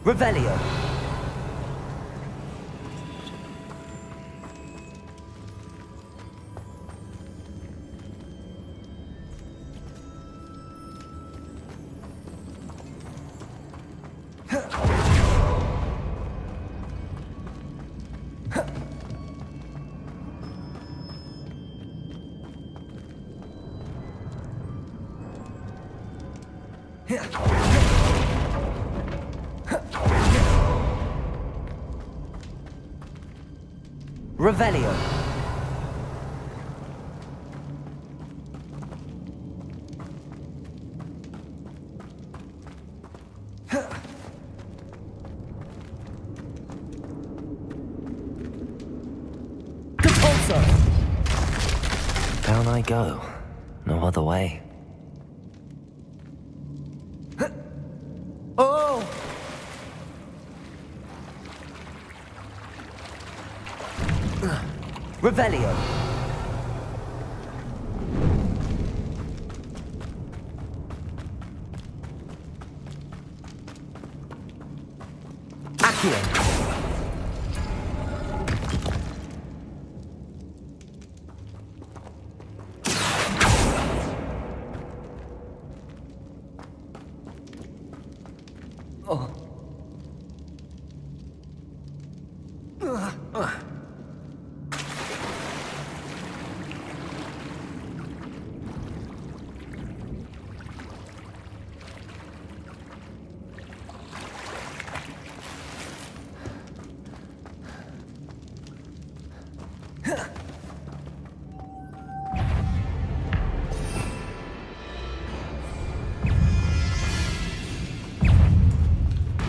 Revelio. Revelio. Down I go. No other way. Oh! Revelio. Accio.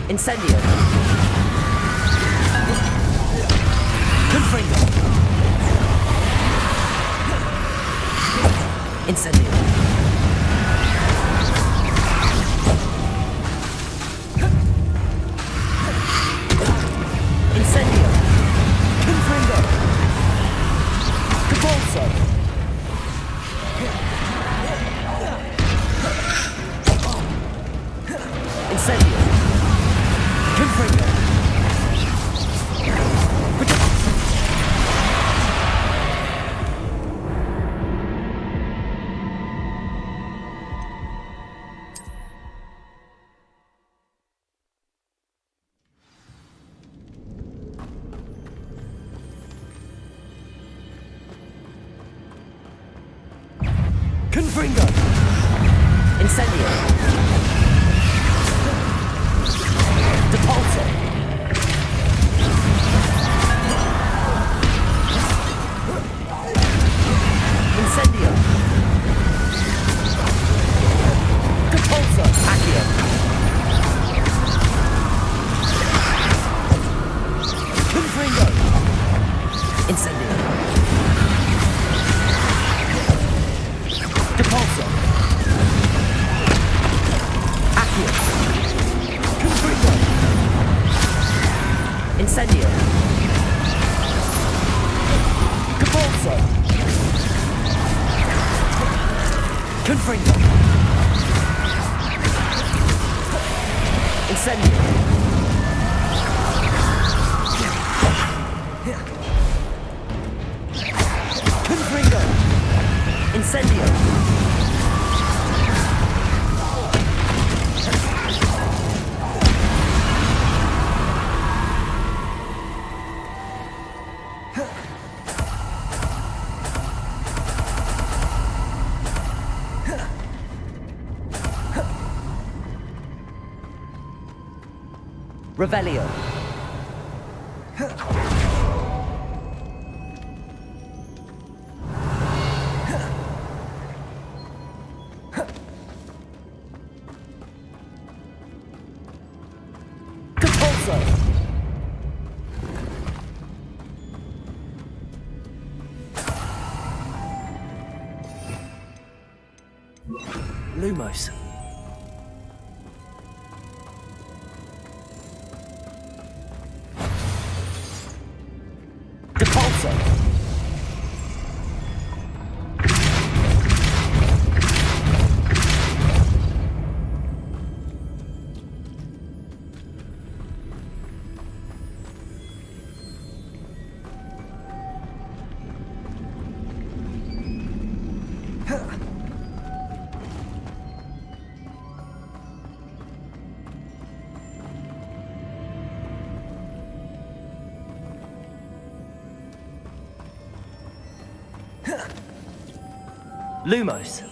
Incendio. Confringo. Incendio. Incendio. Confringo. Cabolso. Incendio. Confringo. Confringo. Incendio. Depulso. Incendio. Depulso. Accio. Confringo. Incendio. Depulso. Accio. Confringo. Incendio. Cabolso. Confringo. Incendio. Confringo. Incendio. Revelio. Depulso. Lumos. Depulso. Lumos.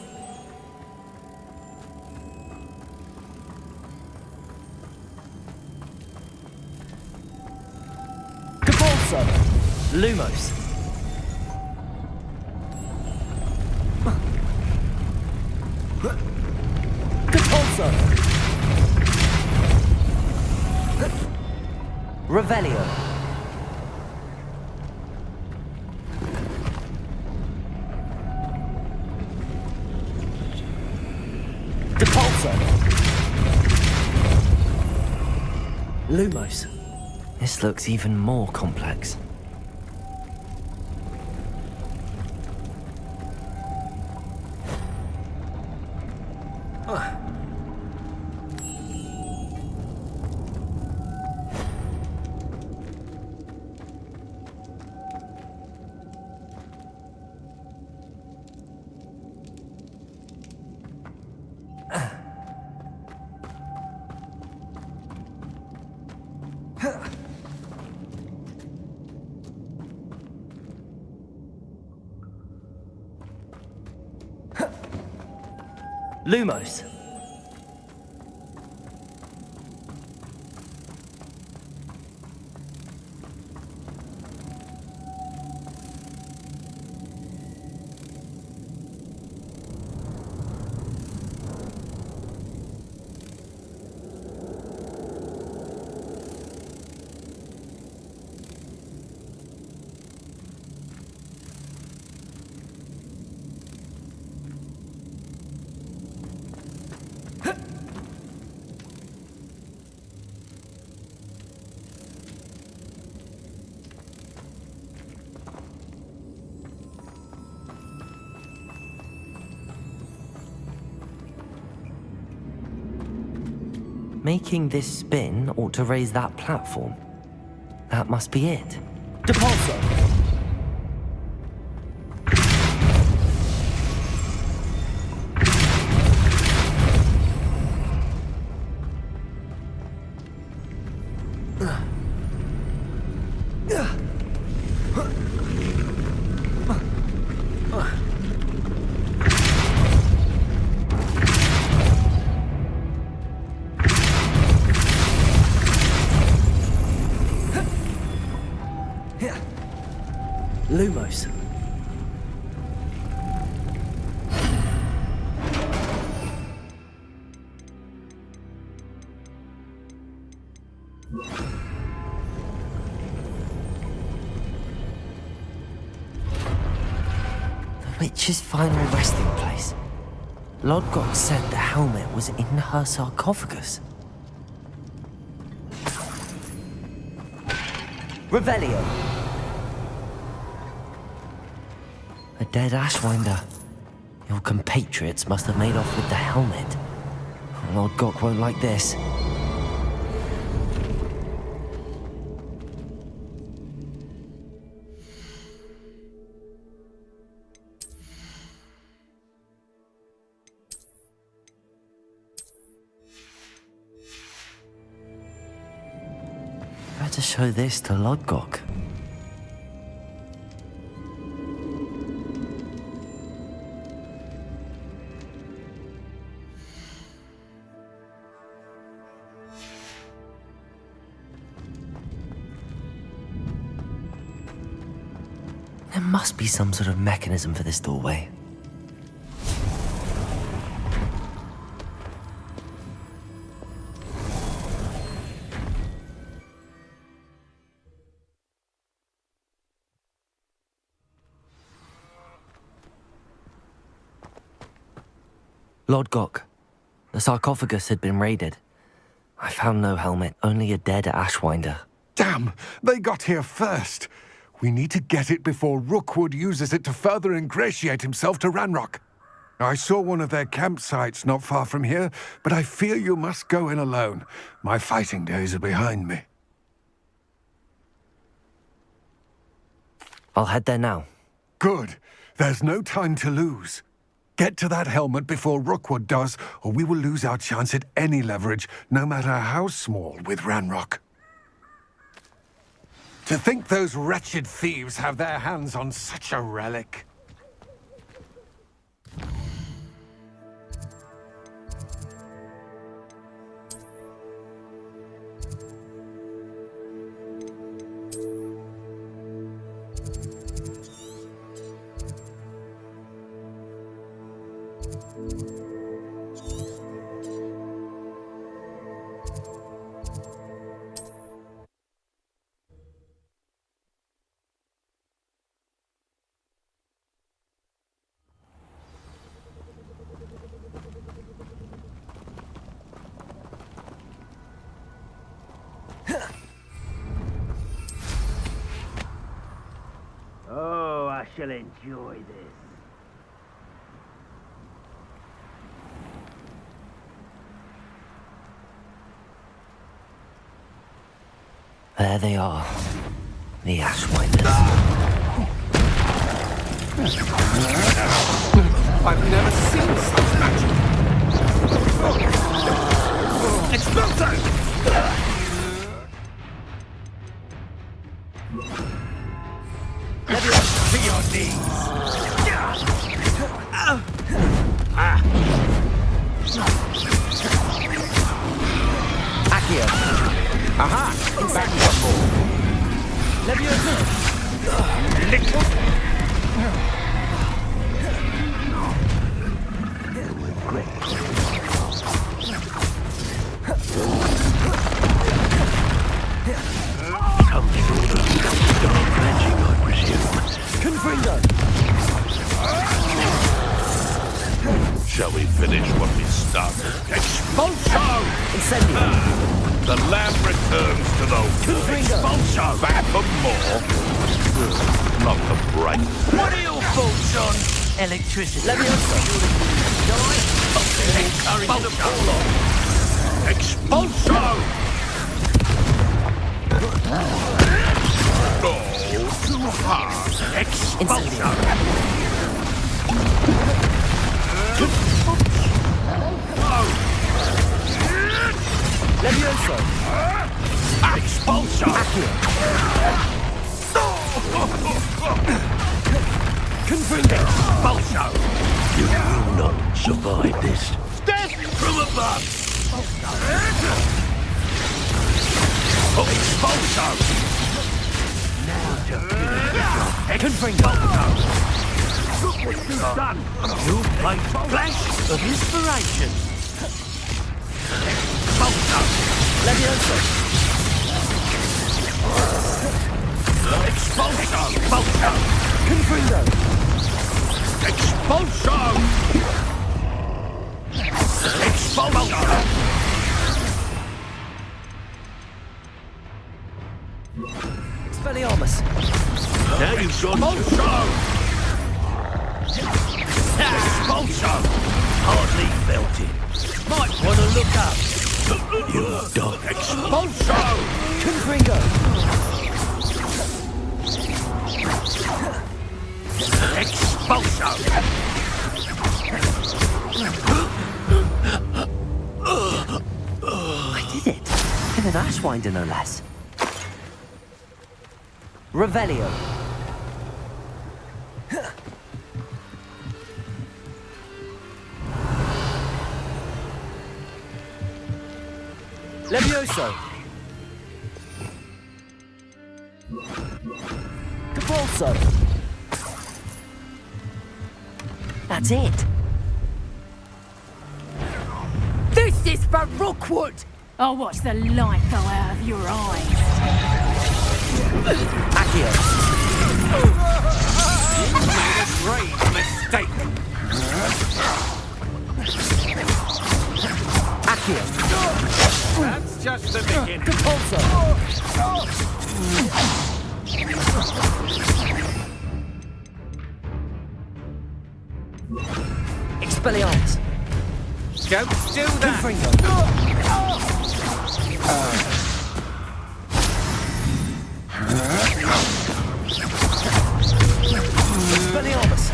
Capalso. Lumos. Capalso. Revelio. Capalso. Lumos. This looks even more complex. Lumos. Making this spin ought to raise that platform. That must be it. Capalso. Lumos. The witch's final resting place. Lodgok said the helmet was in her sarcophagus. Revelio. A dead Ashwinder. Your compatriots must have made off with the helmet. Lodgok won't like this. Better show this to Lodgok. There must be some sort of mechanism for this doorway. Lodgok, the sarcophagus had been raided. I found no helmet, only a dead Ashwinder. Damn! They got here first! We need to get it before Rookwood uses it to further ingratiate himself to Ranrock. I saw one of their campsites not far from here, but I fear you must go in alone. My fighting days are behind me. I'll head there now. Good. There's no time to lose. Get to that helmet before Rookwood does, or we will lose our chance at any leverage, no matter how small, with Ranrock. To think those wretched thieves have their hands on such a relic. shall enjoy this. There they are. The Ashwinders. I've never seen such magic. Expulso! To your knees! Accio. Aha! Back one more. Leviosa. Little. Something order. Dark magic, I presume. Confringo. Shall we finish what we started? Expulso! Incendio. The lamb returns to the Confringo. Expulso! Back for more? Not the bright. What are your thoughts on electricity? Leviosa. Encourage the fall off. Expulso! No, too hard. Expulso! Leviosa. Expulso! Confringo. Expulso! You will not survive this. Death from above! Expulso! Confringo. Look what you've done! You played flash of inspiration. Expulso! Leviosa. Expulso! Expulso! Confringo. Expulso! Expulso! Expelliarmus. Now you've got Expulso! Expulso! hardly felt it. Might want to look up. You dog. Expulso! Confringo. Expulso! I did it. In an Ashwinder, no less. Revelio. Levioso. Capolso. That's it. This is for Rookwood! I'll watch the light go out of your eyes. Accio. Grave mistake! Accio. That's just the beginning. Capolso. Expelliarmus. Don't do that! Confringo. Expelliarmus.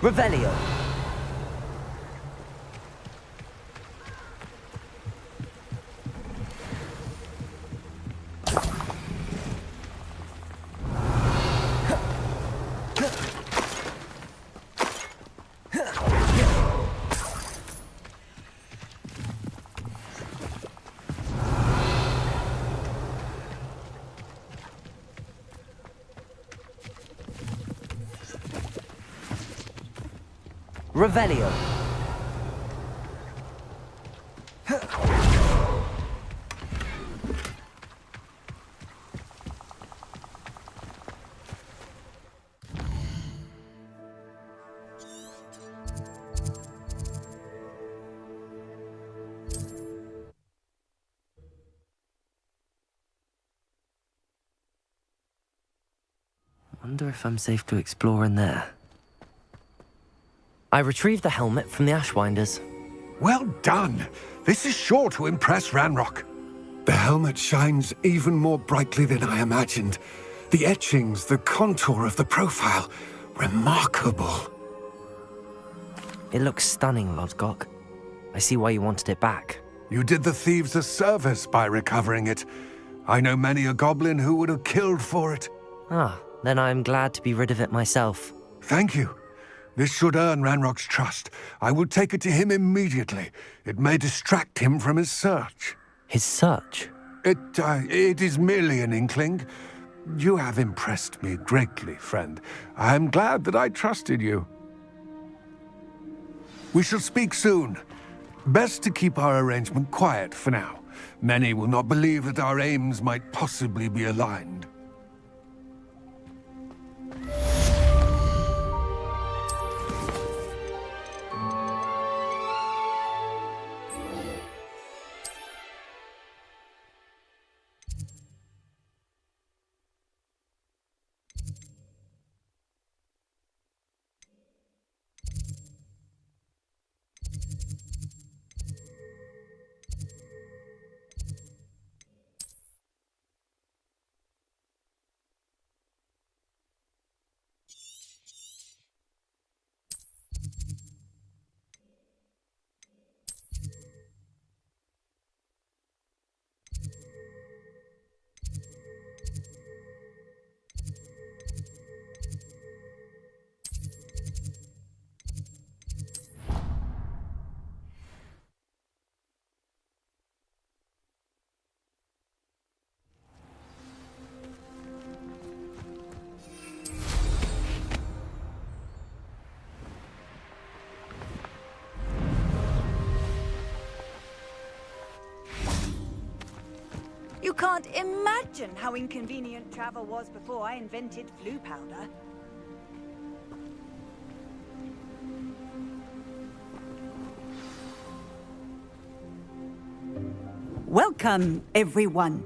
Revelio. Revelio. Wonder if I'm safe to explore in there. I retrieved the helmet from the Ashwinders. Well done. This is sure to impress Ranrock. The helmet shines even more brightly than I imagined. The etchings, the contour of the profile, remarkable. It looks stunning, Lodgok. I see why you wanted it back. You did the thieves a service by recovering it. I know many a goblin who would have killed for it. Ah, then I'm glad to be rid of it myself. Thank you. This should earn Ranrock's trust. I will take it to him immediately. It may distract him from his search. His search? It is merely an inkling. You have impressed me greatly, friend. I am glad that I trusted you. We shall speak soon. Best to keep our arrangement quiet for now. Many will not believe that our aims might possibly be aligned. You can't imagine how inconvenient travel was before I invented flu powder. Welcome, everyone.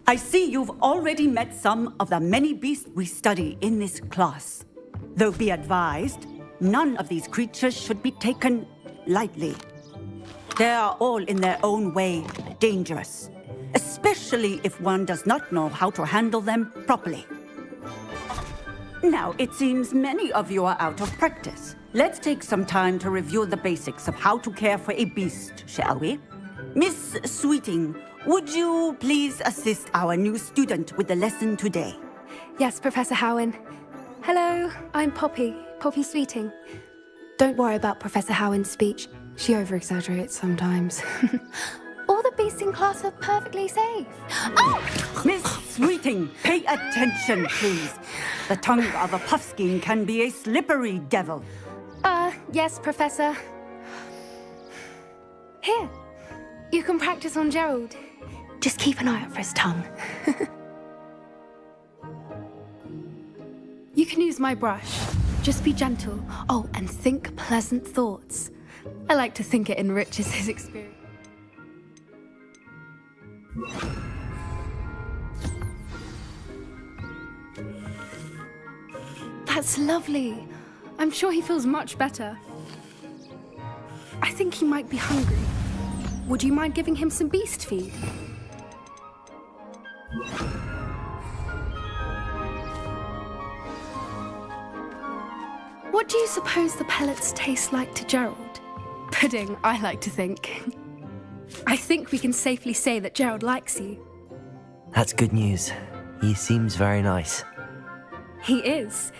I see you've already met some of the many beasts we study in this class. Though be advised, none of these creatures should be taken lightly. They are all in their own way dangerous, especially if one does not know how to handle them properly. Now, it seems many of you are out of practice. Let's take some time to review the basics of how to care for a beast, shall we? Miss Sweeting, would you please assist our new student with the lesson today? Yes, Professor Howen. Hello, I'm Poppy Sweeting. Don't worry about Professor Howen's speech. She over-exaggerates sometimes. All the beasts in class are perfectly safe. Oh! Miss Sweeting, pay attention, please. The tongue of a puffskein can be a slippery devil. Yes, Professor. Here, you can practice on Gerald. Just keep an eye out for his tongue. You can use my brush. Just be gentle. Oh, and think pleasant thoughts. I like to think it enriches his experience. That's lovely. I'm sure he feels much better. I think he might be hungry. Would you mind giving him some beast feed? What do you suppose the pellets taste like to Gerald? Pudding, I like to think. I think we can safely say that Gerald likes you. That's good news. He seems very nice. He is.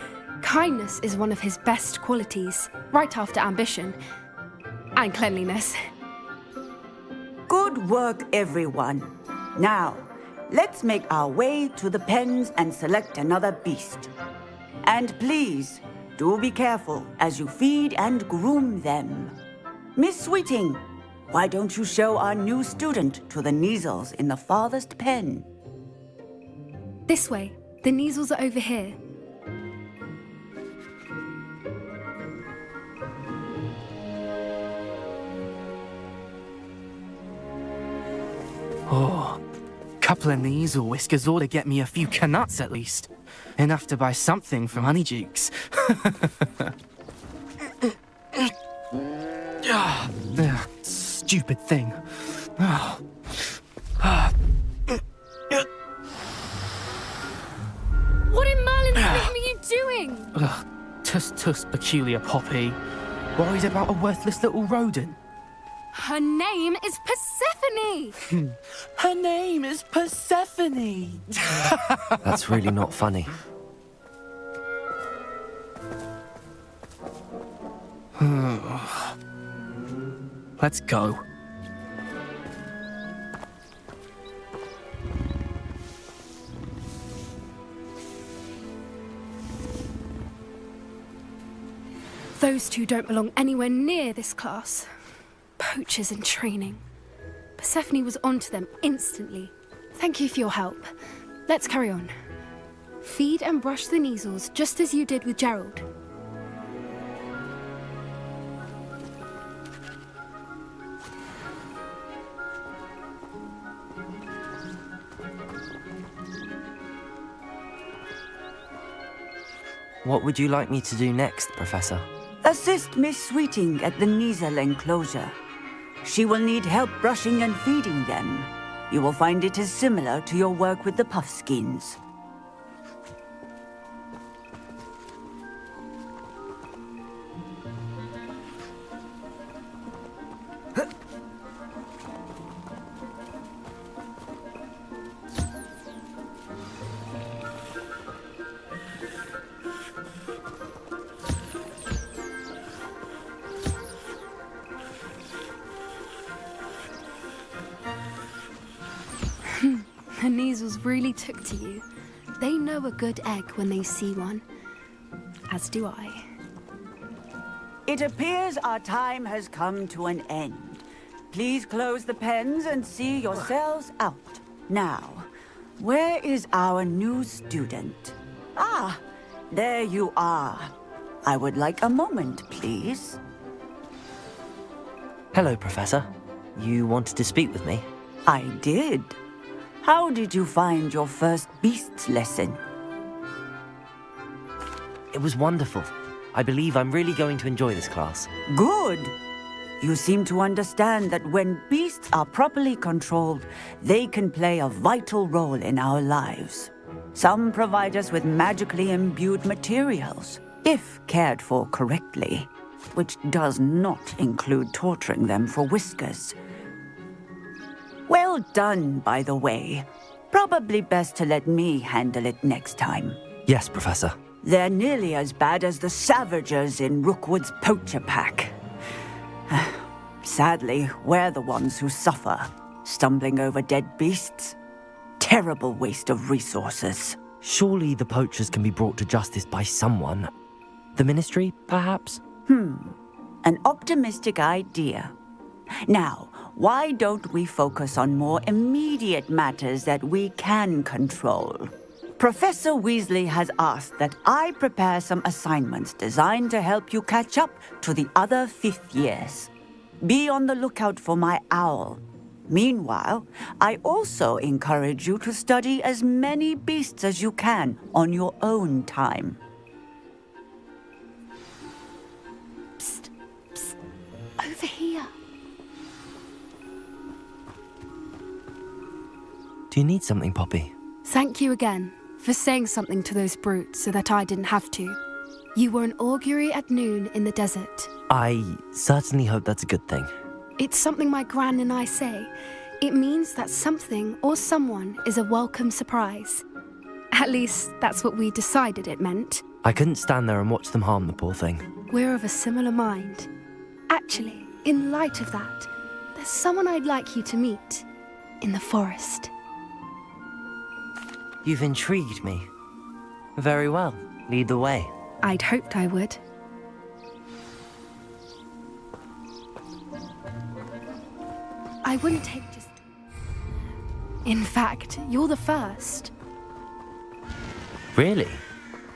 Kindness is one of his best qualities, right after ambition. And cleanliness. Good work, everyone. Now, let's make our way to the pens and select another beast. And please, do be careful as you feed and groom them. Miss Sweeting, why don't you show our new student to the Neasels in the farthest pen? This way. The Neasels are over here. Oh, couple of Neasel whiskers ought to get me a few canuts at least. enough to buy something from Honeydukes. Stupid thing. What in Merlin's name are you doing? Tuss, peculiar Poppy. Worried about a worthless little rodent? Her name is Persephone! Her name is Persephone! That's really not funny. Let's go. Those two don't belong anywhere near this class. Poachers in training. Persephone was onto them instantly. Thank you for your help. Let's carry on. Feed and brush the Neasels just as you did with Gerald. What would you like me to do next, Professor? Assist Miss Sweeting at the Neasel enclosure. She will need help brushing and feeding them. You will find it is similar to your work with the Puffskins. The Neasels really took to you. They know a good egg when they see one. As do I. It appears our time has come to an end. Please close the pens and see yourselves out. Now, where is our new student? Ah, there you are. I would like a moment, please. Hello, Professor. You wanted to speak with me? I did. How did you find your first beasts lesson? It was wonderful. I believe I'm really going to enjoy this class. Good. You seem to understand that when beasts are properly controlled, they can play a vital role in our lives. Some provide us with magically imbued materials, if cared for correctly, which does not include torturing them for whiskers. Well done, by the way. Probably best to let me handle it next time. Yes, Professor. They're nearly as bad as the Savagers in Rookwood's poacher pack. Sadly, we're the ones who suffer, stumbling over dead beasts. Terrible waste of resources. Surely the poachers can be brought to justice by someone. The Ministry, perhaps? An optimistic idea. Now, why don't we focus on more immediate matters that we can control? Professor Weasley has asked that I prepare some assignments designed to help you catch up to the other 5th years. Be on the lookout for my owl. Meanwhile, I also encourage you to study as many beasts as you can on your own time. Psst, psst. Over here. Do you need something, Poppy? Thank you again for saying something to those brutes so that I didn't have to. You were an augury at noon in the desert. I certainly hope that's a good thing. It's something my gran and I say. It means that something or someone is a welcome surprise. At least, that's what we decided it meant. I couldn't stand there and watch them harm the poor thing. We're of a similar mind. Actually, in light of that, there's someone I'd like you to meet. In the forest. You've intrigued me. Very well. Lead the way. I'd hoped I would. I wouldn't take just... In fact, you're the first. Really?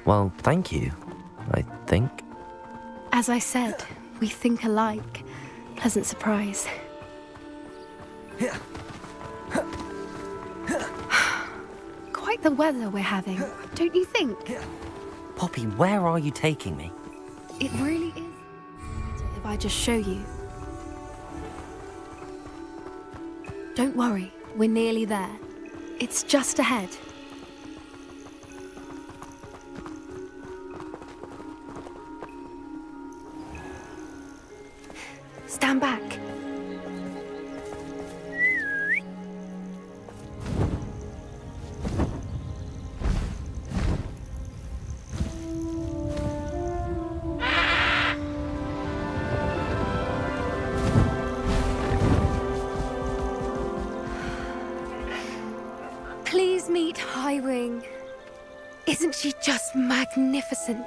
Well, thank you, I think. As I said, we think alike. Pleasant surprise. Quite the weather we're having. don't you think? Poppy, where are you taking me? It really is. If I just show you. Don't worry, we're nearly there. It's just ahead. Stand back. Please meet Highwing. Isn't she just magnificent?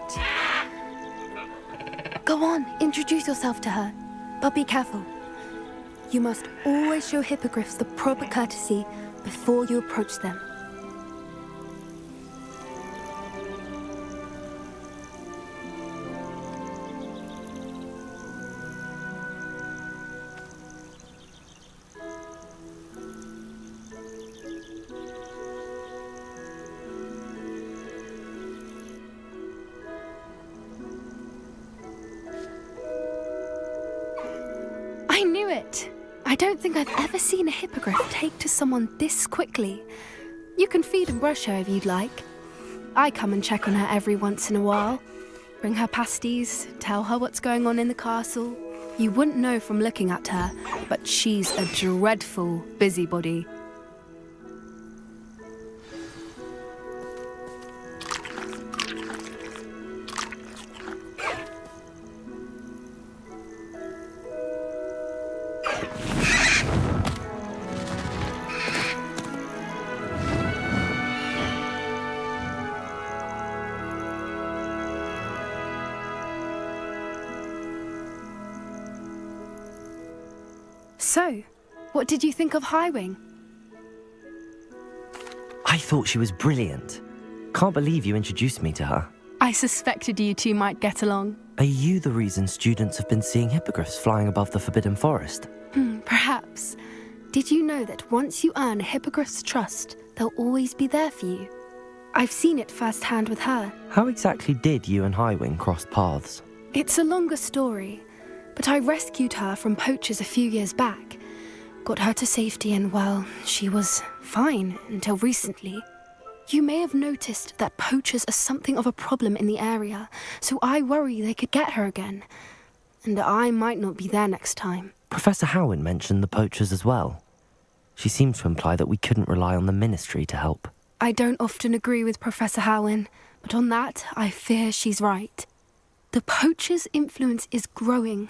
Go on, introduce yourself to her. But be careful. You must always show hippogriffs the proper courtesy before you approach them. I knew it! I don't think I've ever seen a hippogriff take to someone this quickly. You can feed and brush her if you'd like. I come and check on her every once in a while. Bring her pasties, tell her what's going on in the castle. You wouldn't know from looking at her, but she's a dreadful busybody. So, what did you think of Highwing? I thought she was brilliant. Can't believe you introduced me to her. I suspected you two might get along. Are you the reason students have been seeing hippogriffs flying above the Forbidden Forest? Perhaps. Did you know that once you earn a hippogriff's trust, they'll always be there for you? I've seen it firsthand with her. How exactly did you and Highwing cross paths? It's a longer story, but I rescued her from poachers a few years back. Got her to safety and, well, she was fine until recently. You may have noticed that poachers are something of a problem in the area, so I worry they could get her again. And I might not be there next time. Professor Howin mentioned the poachers as well. She seemed to imply that we couldn't rely on the ministry to help. I don't often agree with Professor Howin, but on that, I fear she's right. The poachers' influence is growing.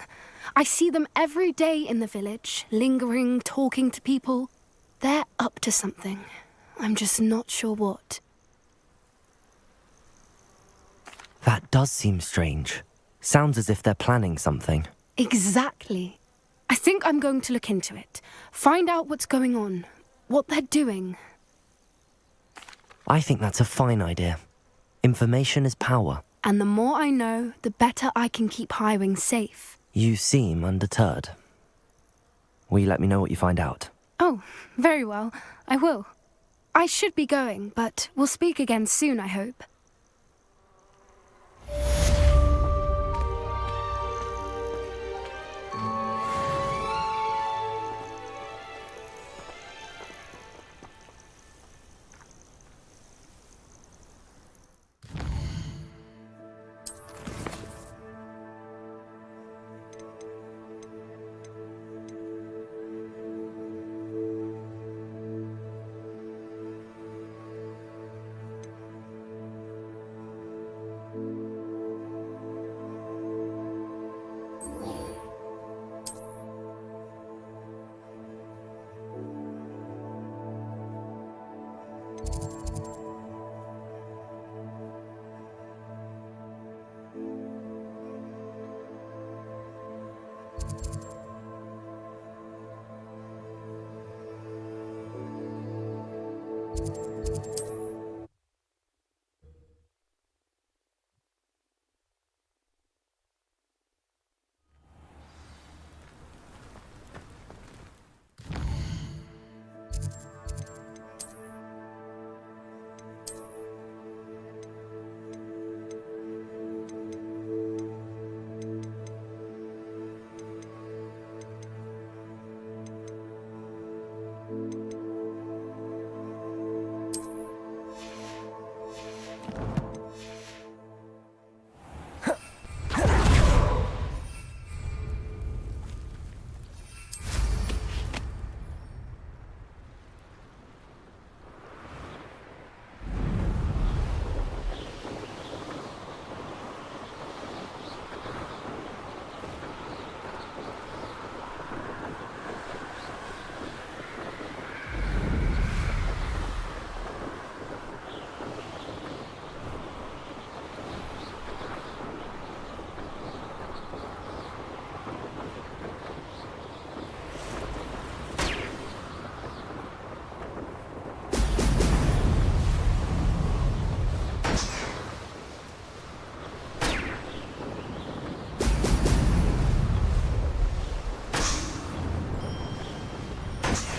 I see them every day in the village, lingering, talking to people. They're up to something. I'm just not sure what. That does seem strange. Sounds as if they're planning something. Exactly. I think I'm going to look into it. Find out what's going on, what they're doing. I think that's a fine idea. Information is power. And the more I know, the better I can keep Highwing safe. You seem undeterred. Will you let me know what you find out? Oh, very well. I will. I should be going, but we'll speak again soon, I hope.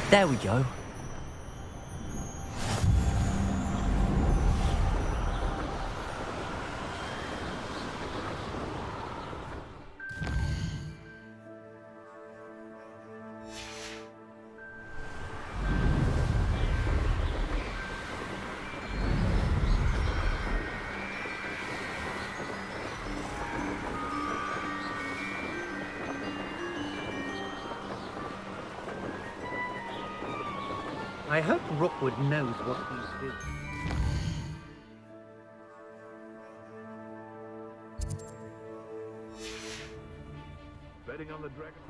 There we go. I hope Rookwood knows what he's doing. Betting on the dragon.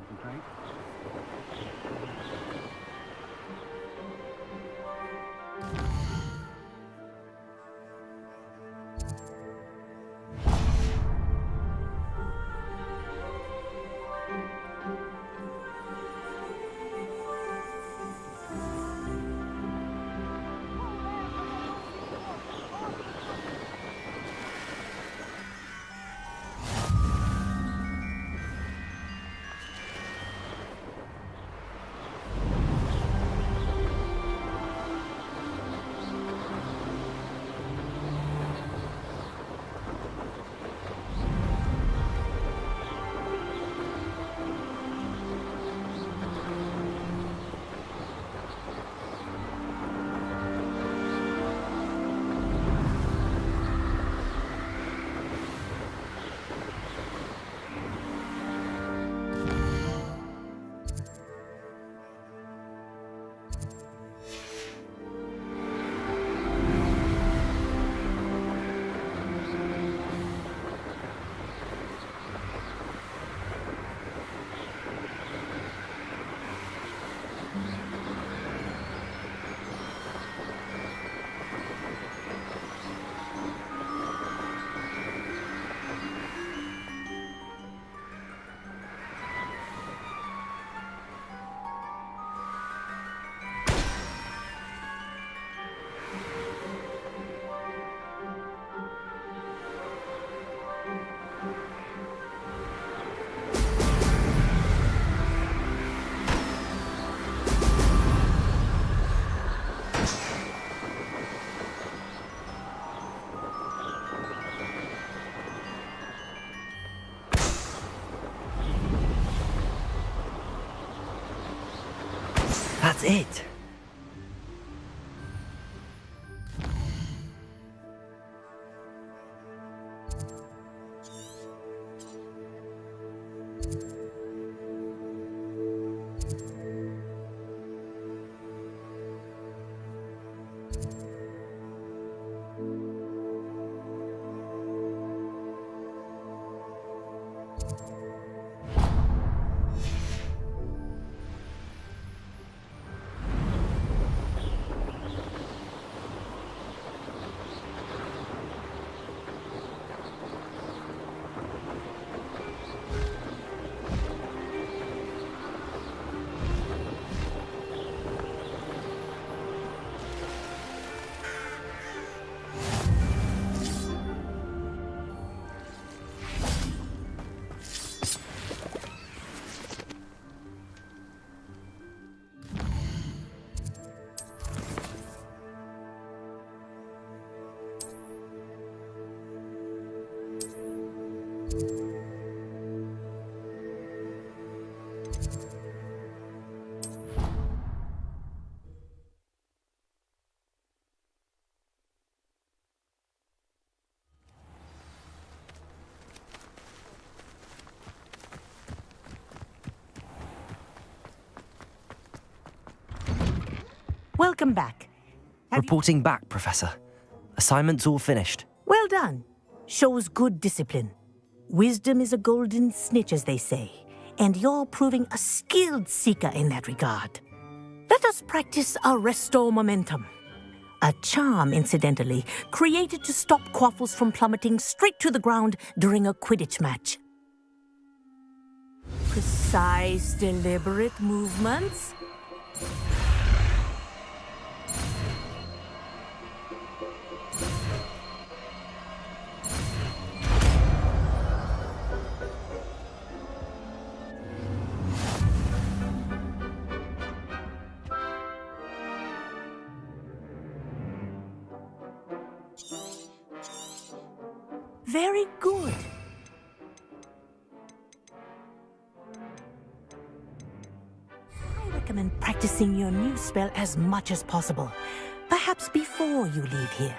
That's it. Welcome back. Reporting back, Professor. Assignment's all finished. Well done. Shows good discipline. Wisdom is a golden snitch, as they say, and you're proving a skilled seeker in that regard. Let us practice our restore momentum. A charm, incidentally, created to stop quaffles from plummeting straight to the ground during a Quidditch match. Precise, deliberate movements. Very good. I recommend practicing your new spell as much as possible. Perhaps before you leave here.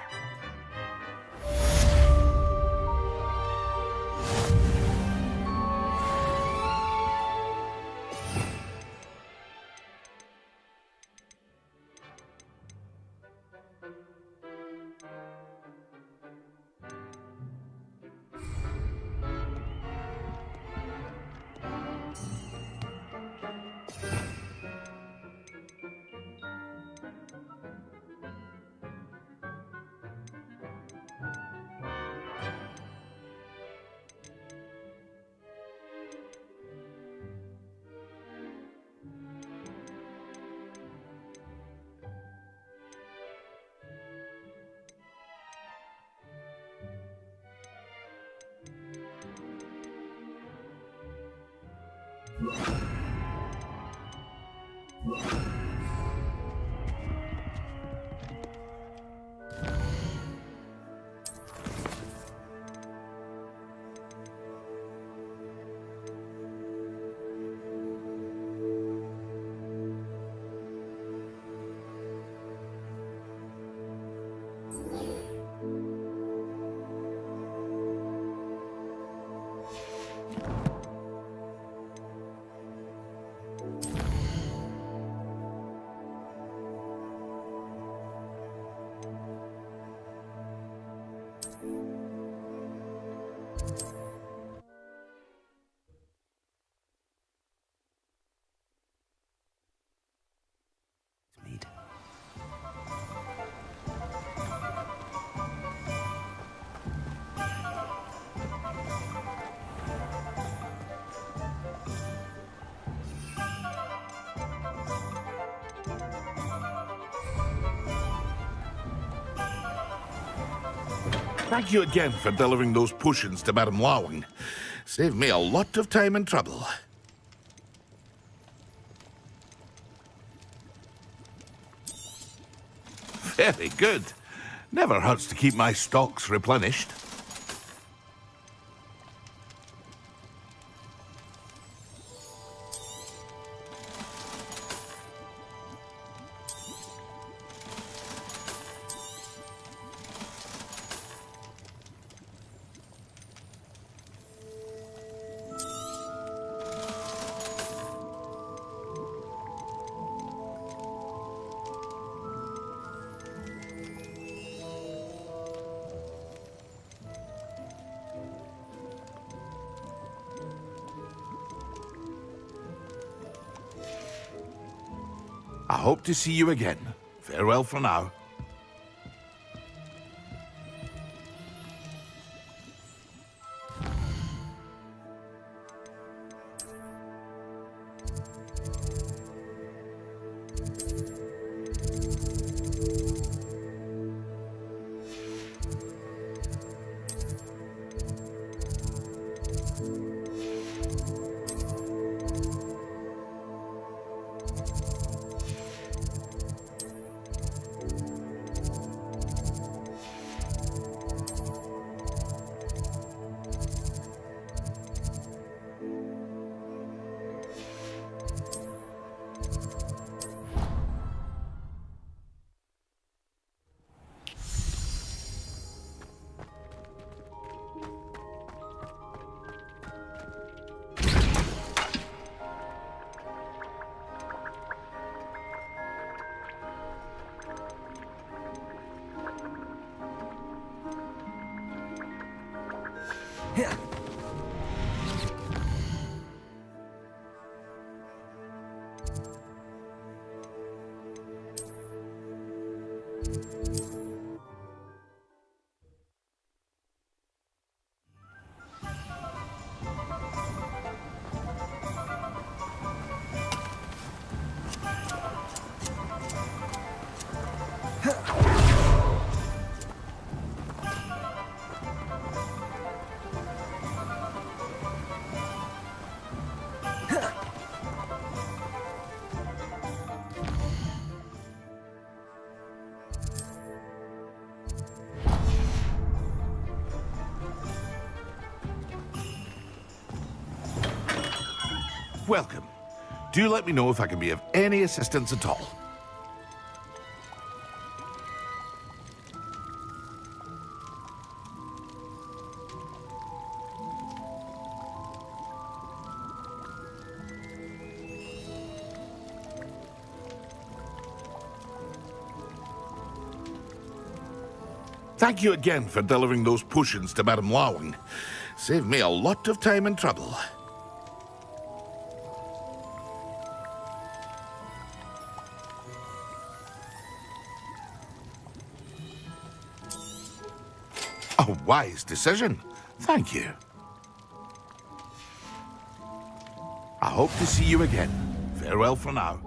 Thank you again for delivering those potions to Madame Lawing. Saved me a lot of time and trouble. Very good. Never hurts to keep my stocks replenished. I hope to see you again. Farewell for now. welcome. Do let me know if I can be of any assistance at all. Thank you again for delivering those potions to Madame Lawing. Saved me a lot of time and trouble. A wise decision. Thank you. I hope to see you again. Farewell for now.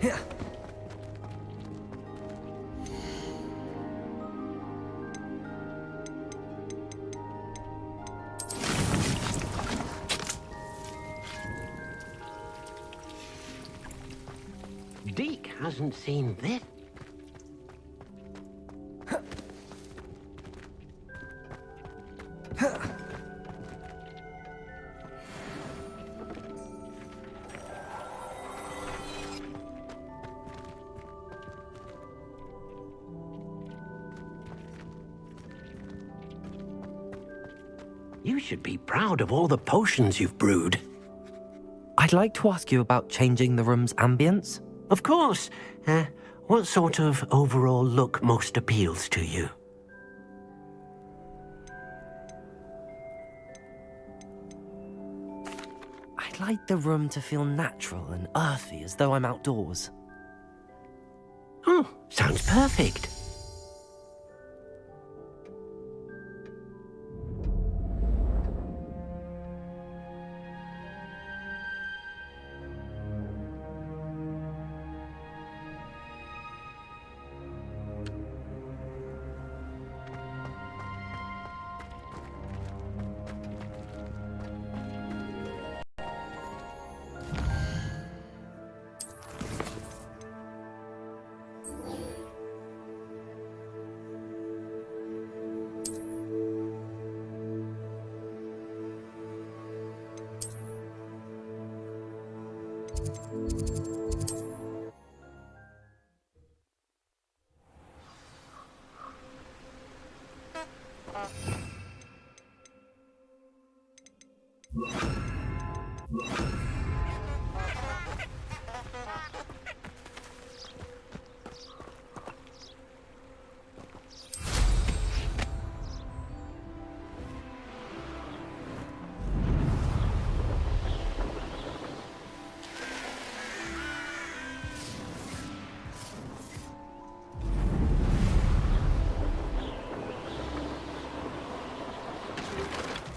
Here. Deke hasn't seen this. You should be proud of all the potions you've brewed. I'd like to ask you about changing the room's ambience. Of course. What sort of overall look most appeals to you? I'd like the room to feel natural and earthy, as though I'm outdoors. Oh, sounds perfect.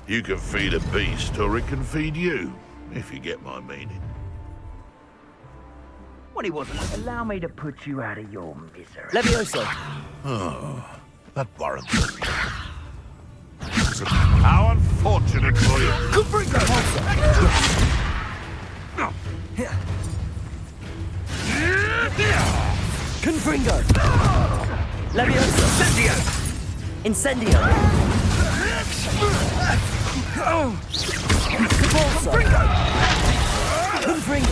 You can feed a beast, or it can feed you, if you get my meaning. Well, he wasn't. Allow me to put you out of your misery. Levioso. Oh, that warrants it. How unfortunate for you. Confringo! Confringo! Leviosa. Incendio. Repulsor. Confringo.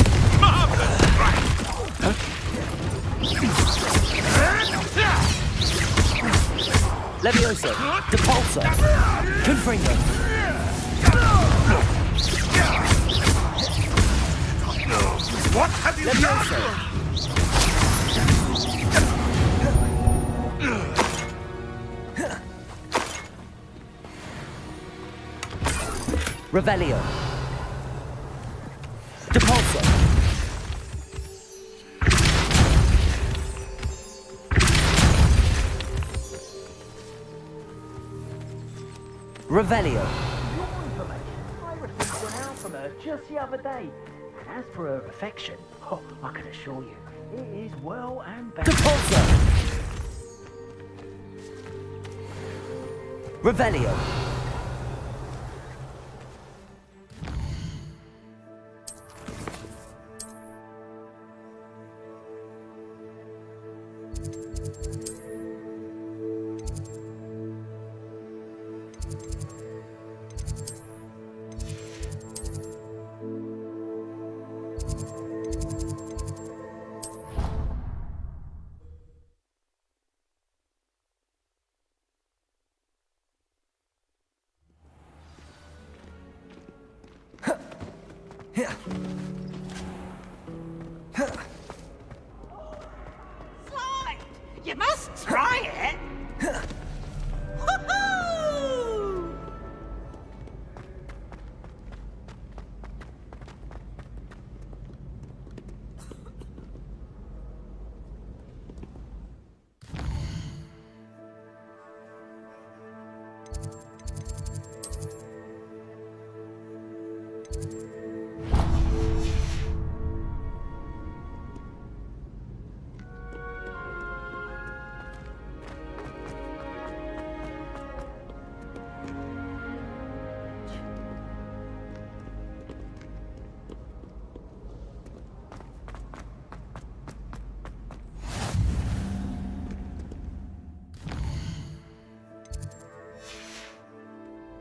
Leviosa. Depulsor. Confringo. What have you Leviosa. Revelio. Depulsor. Revelio. I received an out from her just the other day. And as for her affection, oh, I can assure you, it is well and bad. Depulsor. Revelio. Slide! You must try it! Woohoo!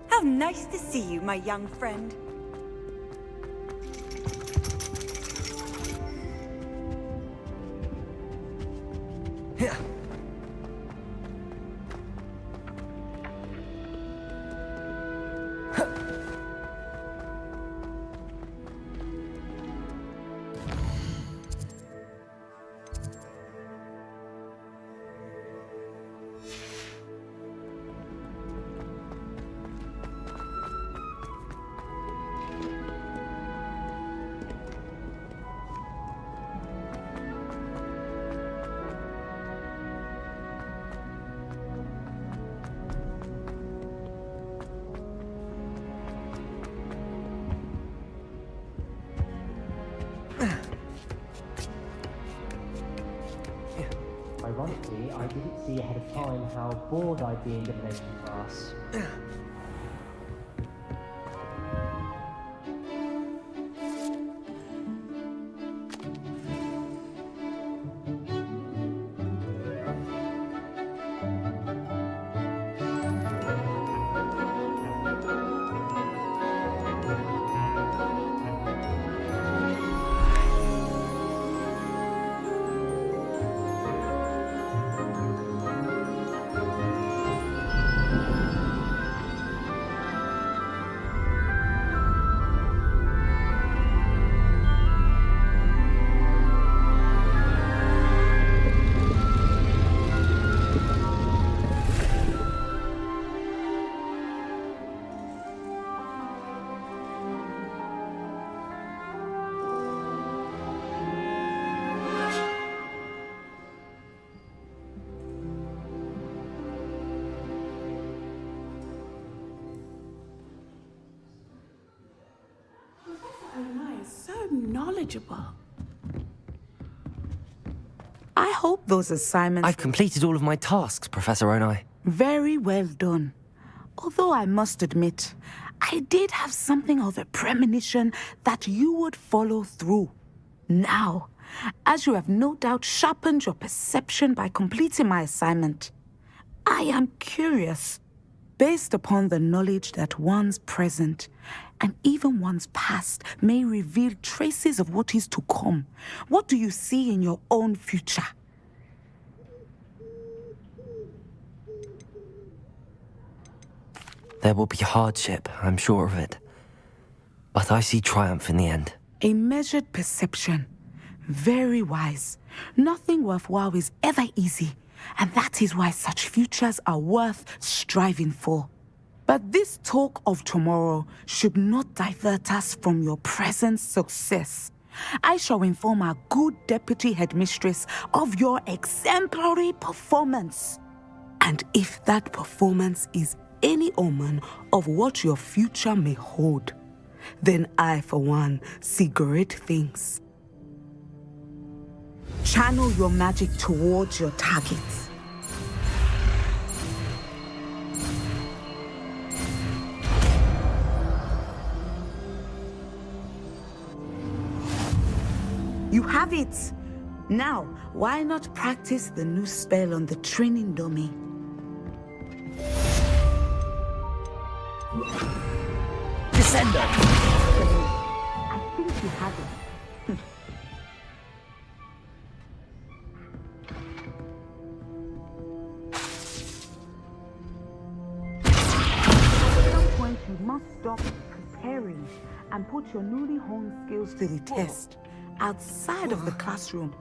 How nice to see you, my young friend. Ironically, I didn't see ahead of time how bored I'd be in divination class. Knowledgeable. I hope those assignments... I've completed all of my tasks, Professor Onai. Very well done. Although I must admit, I did have something of a premonition that you would follow through. Now, as you have no doubt sharpened your perception by completing my assignment. I am curious, based upon the knowledge that one's present and even one's past may reveal traces of what is to come. What do you see in your own future? There will be hardship, I'm sure of it. But I see triumph in the end. A measured perception. Very wise. Nothing worthwhile is ever easy, and that is why such futures are worth striving for. But this talk of tomorrow should not divert us from your present success. I shall inform our good deputy headmistress of your exemplary performance. And if that performance is any omen of what your future may hold, then I, for one, see great things. Channel your magic towards your target. You have it! Now, why not practice the new spell on the training dummy? Descender! I think you have it. At some point, you must stop preparing and put your newly honed skills to the test outside of the classroom.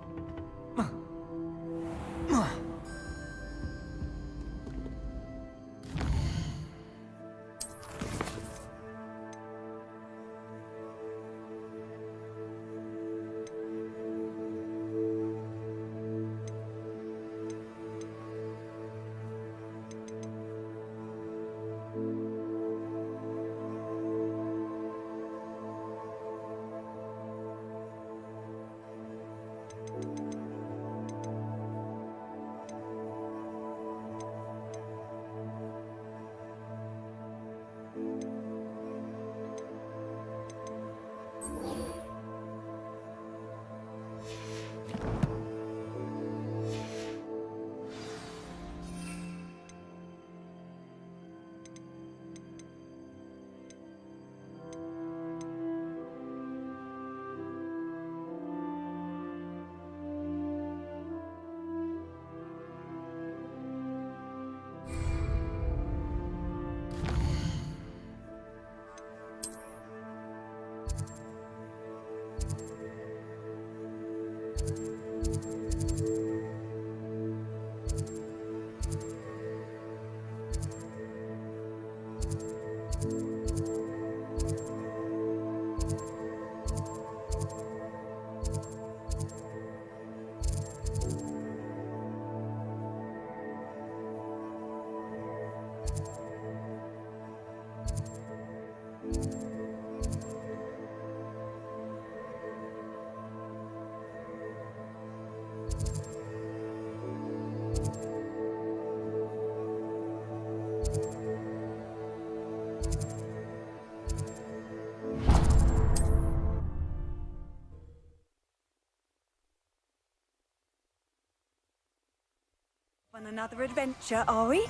On another adventure, are we?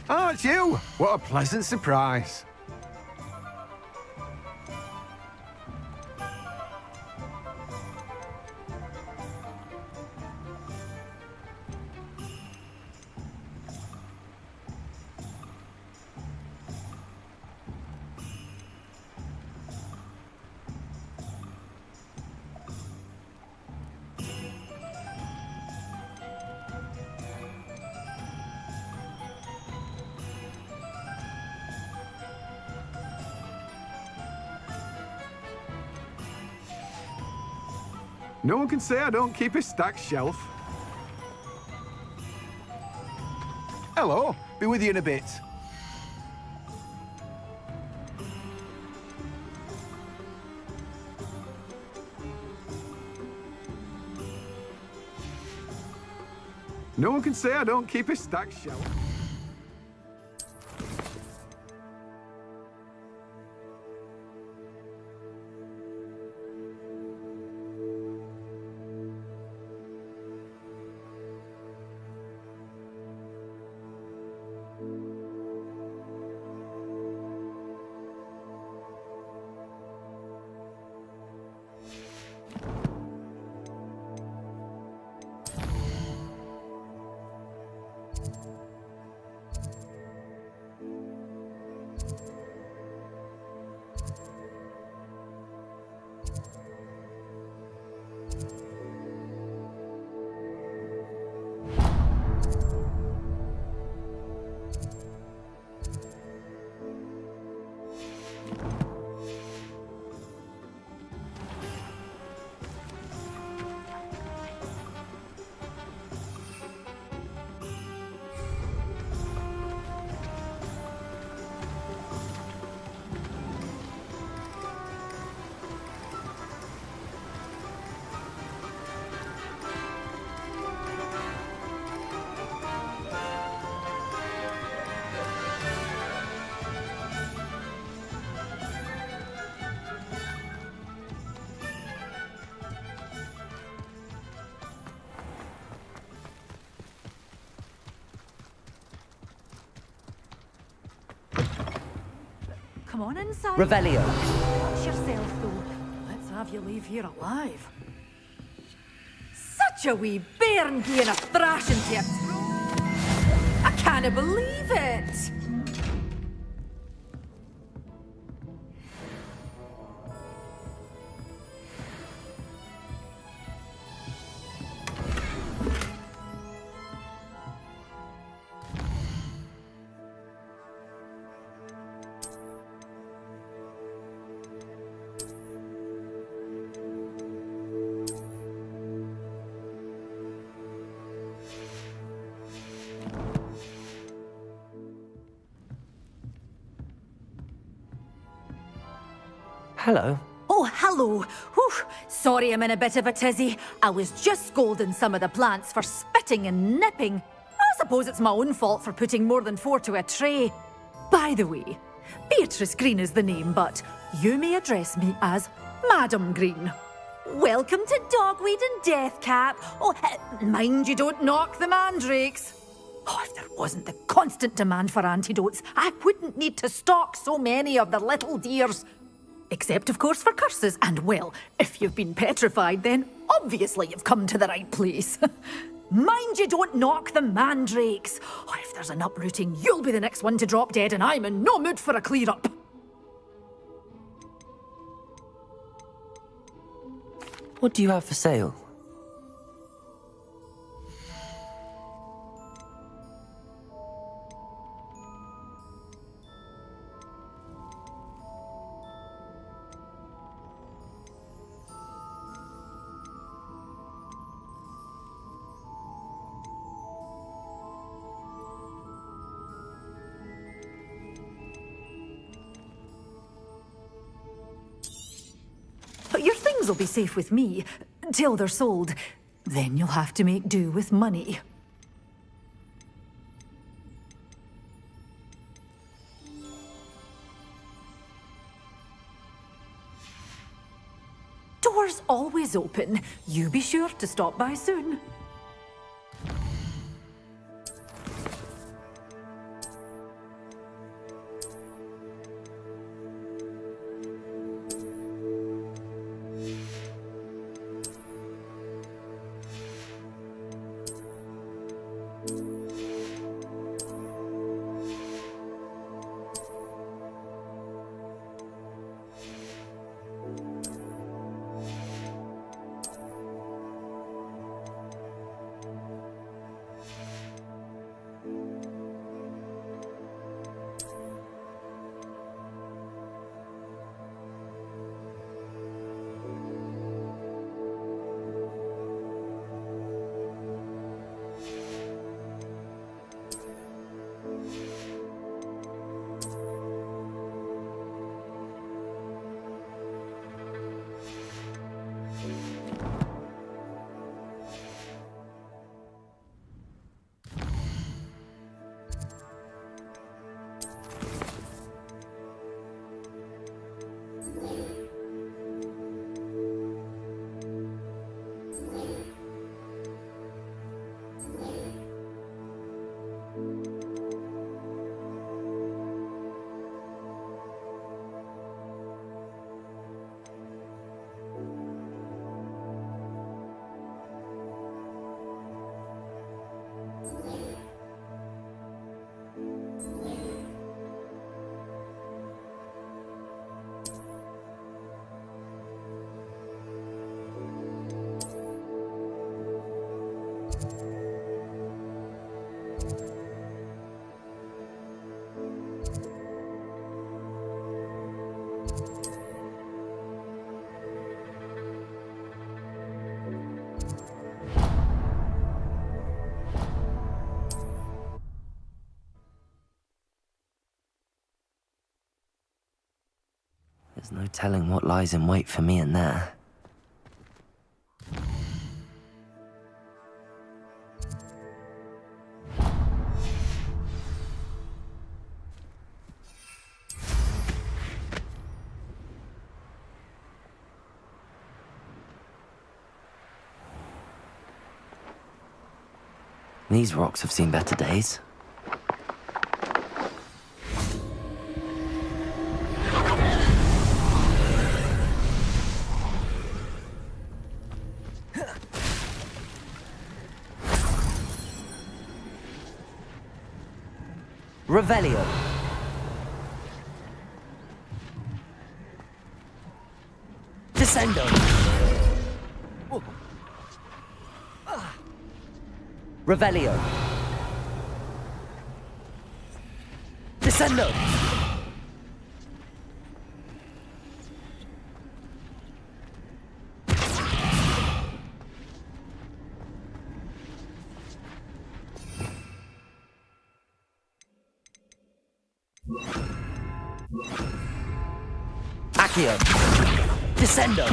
Oh, it's you! What a pleasant surprise. No one can say I don't keep a stacked shelf. Hello, be with you in a bit. No one can say I don't keep a stacked shelf. Come on inside. Revelio. Watch yourself, though. Let's have you leave here alive. Such a wee bairn being a thrashing to your throat. I can't believe it. Hello. Oh, hello. Whew. Sorry I'm in a bit of a tizzy. I was just scolding some of the plants for spitting and nipping. I suppose it's my own fault for putting more than 4 to a tray. By the way, Beatrice Green is the name, but you may address me as Madam Green. Welcome to Dogweed and Deathcap. Oh, mind you don't knock the mandrakes. Oh, if there wasn't the constant demand for antidotes, I wouldn't need to stock so many of the little dears. Except, of course, for curses. And, well, if you've been petrified, then obviously you've come to the right place. Mind you don't knock the mandrakes. Oh, if there's an uprooting, you'll be the next one to drop dead, and I'm in no mood for a clear-up. What do you have for sale? Your things will be safe with me, till they're sold. Then you'll have to make do with money. Doors always open. You be sure to stop by soon. There's no telling what lies in wait for me in there. These rocks have seen better days. Revelio. Descendo. Revelio. Descendo. Accio. Descendo.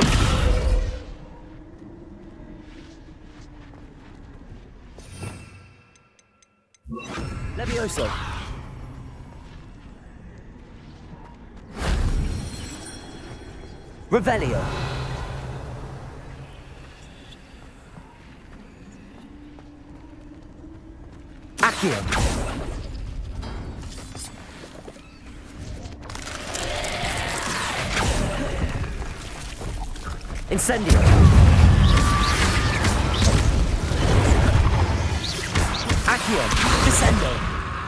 Levioso. Revelio. Accio. Incendio. Accio. Descendo.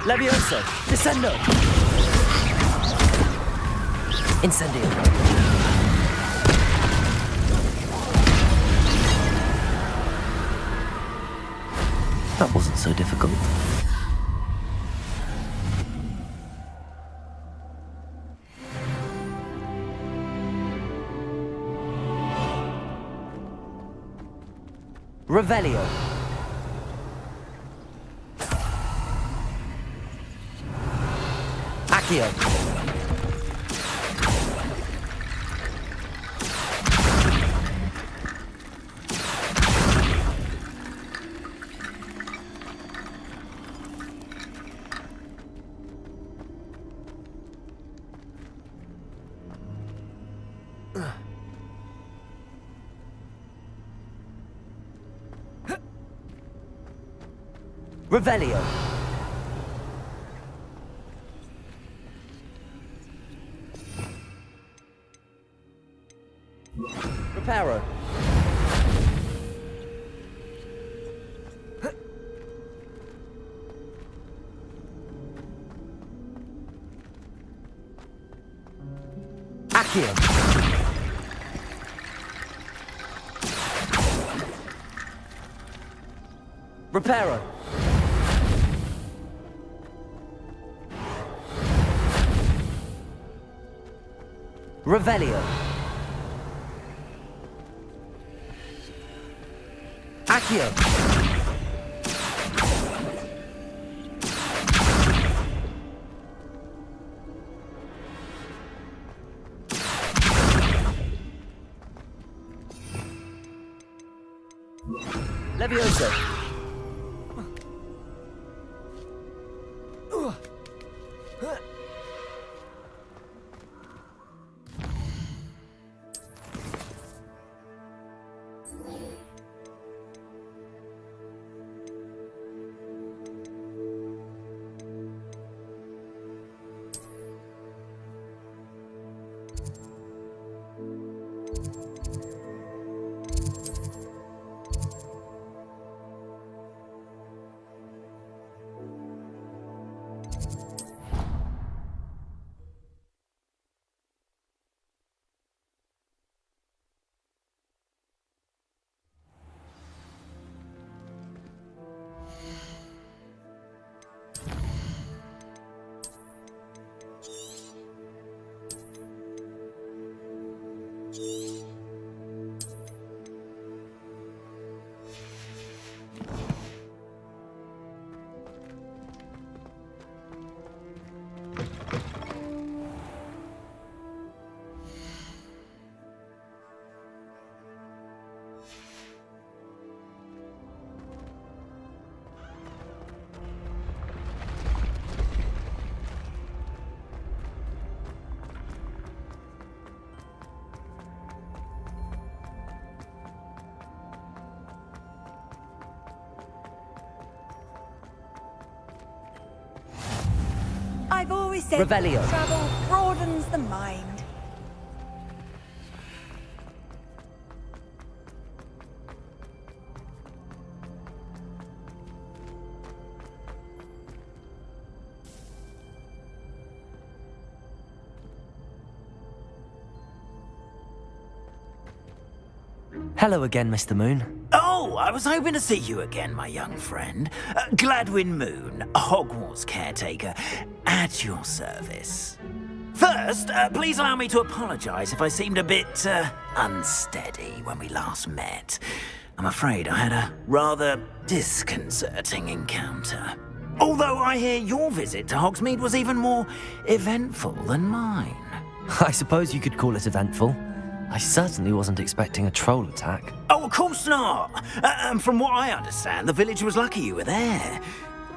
Levioso. Descendo. Incendio. That wasn't so difficult. Revelio. Accio. Revelio. Reparo. Accio. Reparo. Revelio. Accio. Levioso. I've always said Revelio. travel broadens the mind. Hello again, Mr. Moon. Oh, I was hoping to see you again, my young friend. Gladwin Moon, Hogwarts caretaker, at your service. First, please allow me to apologise if I seemed a bit unsteady when we last met. I'm afraid I had a rather disconcerting encounter. Although I hear your visit to Hogsmeade was even more eventful than mine. I suppose you could call it eventful. I certainly wasn't expecting a troll attack. Oh, of course not. And from what I understand, the village was lucky you were there.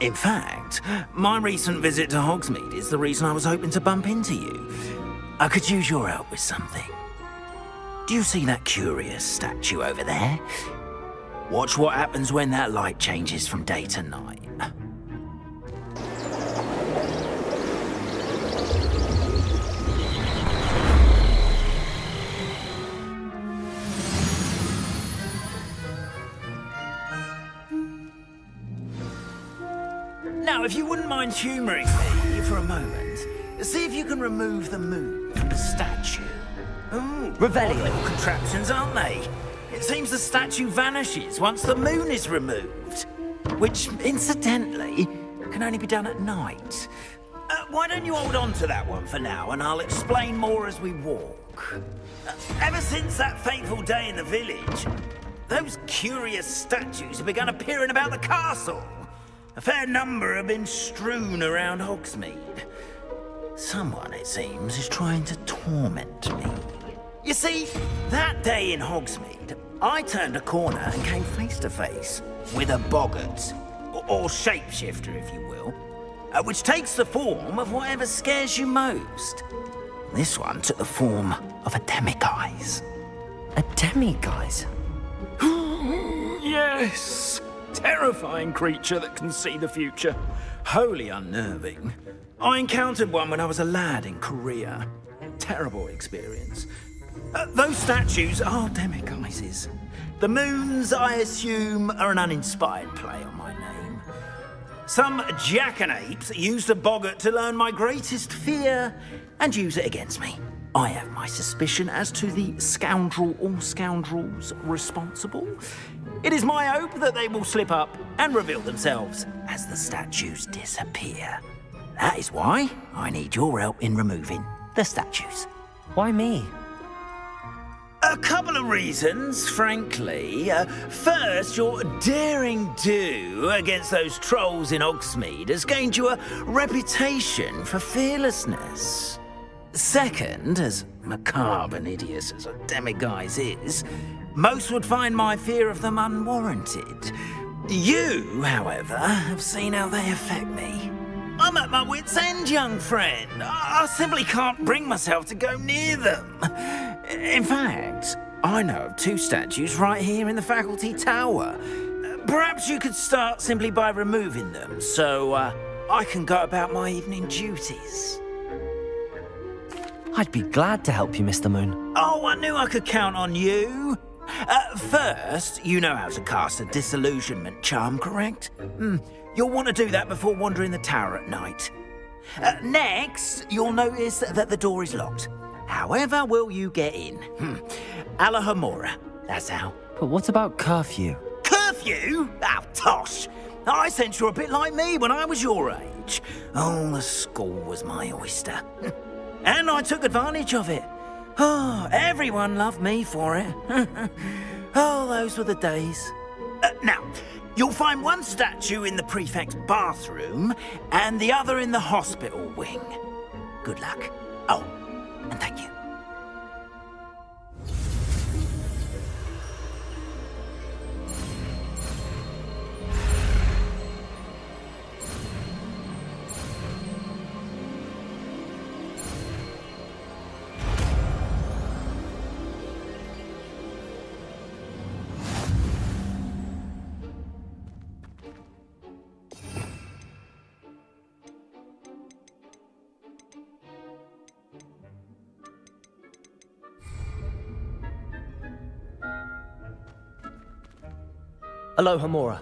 In fact, my recent visit to Hogsmeade is the reason I was hoping to bump into you. I could use your help with something. Do you see that curious statue over there? Watch what happens when that light changes from day to night. Now, if you wouldn't mind humouring me for a moment, see if you can remove the moon from the statue. Ooh, Revelio. little contraptions, aren't they? It seems the statue vanishes once the moon is removed, which, incidentally, can only be done at night. Why don't you hold on to that one for now, and I'll explain more as we walk. Ever since that fateful day in the village, those curious statues have begun appearing about the castle. A fair number have been strewn around Hogsmeade. Someone, it seems, is trying to torment me. You see, that day in Hogsmeade, I turned a corner and came face to face with a boggart, or shapeshifter, if you will, which takes the form of whatever scares you most. This one took the form of a demiguise. A demiguise? Yes! Terrifying creature that can see the future. Wholly unnerving. I encountered one when I was a lad in Korea. Terrible experience. Those statues are demiguises. The moons, I assume, are an uninspired play on my name. Some jackanapes used a boggart to learn my greatest fear and use it against me. I have my suspicion as to the scoundrel or scoundrels responsible. It is my hope that they will slip up and reveal themselves as the statues disappear. That is why I need your help in removing the statues. Why me? A couple of reasons, frankly. First, your daring do against those trolls in Hogsmeade has gained you a reputation for fearlessness. Second, as macabre and hideous as a demiguise is, most would find my fear of them unwarranted. You, however, have seen how they affect me. I'm at my wit's end, young friend. I simply can't bring myself to go near them. In fact, I know of two statues right here in the faculty tower. Perhaps you could start simply by removing them, so I can go about my evening duties. I'd be glad to help you, Mr. Moon. Oh, I knew I could count on you. First, you know how to cast a disillusionment charm, correct? You'll want to do that before wandering the tower at night. Next, you'll notice that the door is locked. However will you get in? Alahomora, that's how. But what about curfew? Curfew? Oh, tosh. I sense you're a bit like me when I was your age. Oh, the school was my oyster. And I took advantage of it. Oh, everyone loved me for it. Oh, those were the days. Now, you'll find one statue in the prefect's bathroom and the other in the hospital wing. Good luck. Oh, and thank you. Alohomora.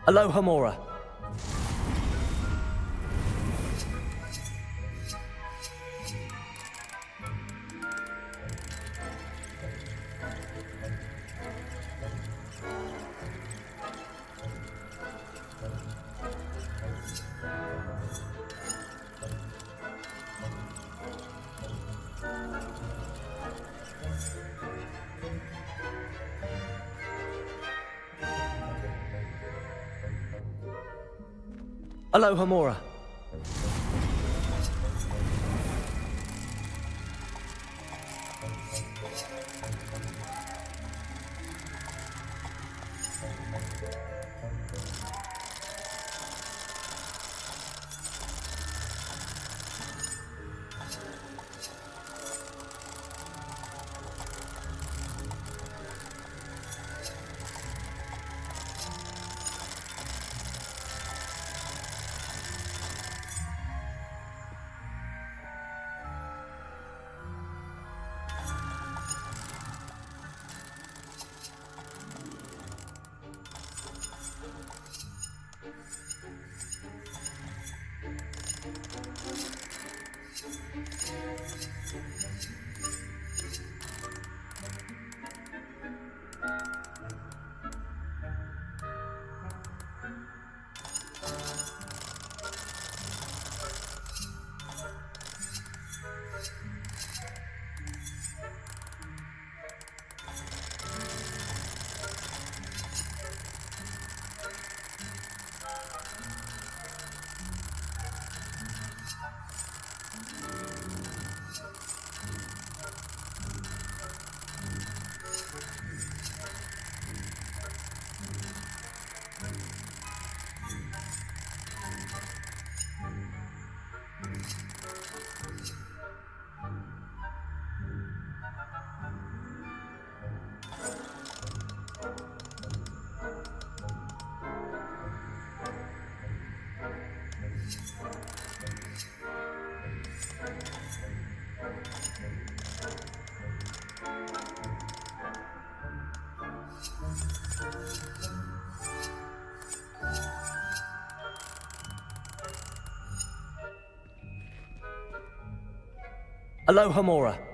Aloha Mora. Aloha Mora. Aloha Mora.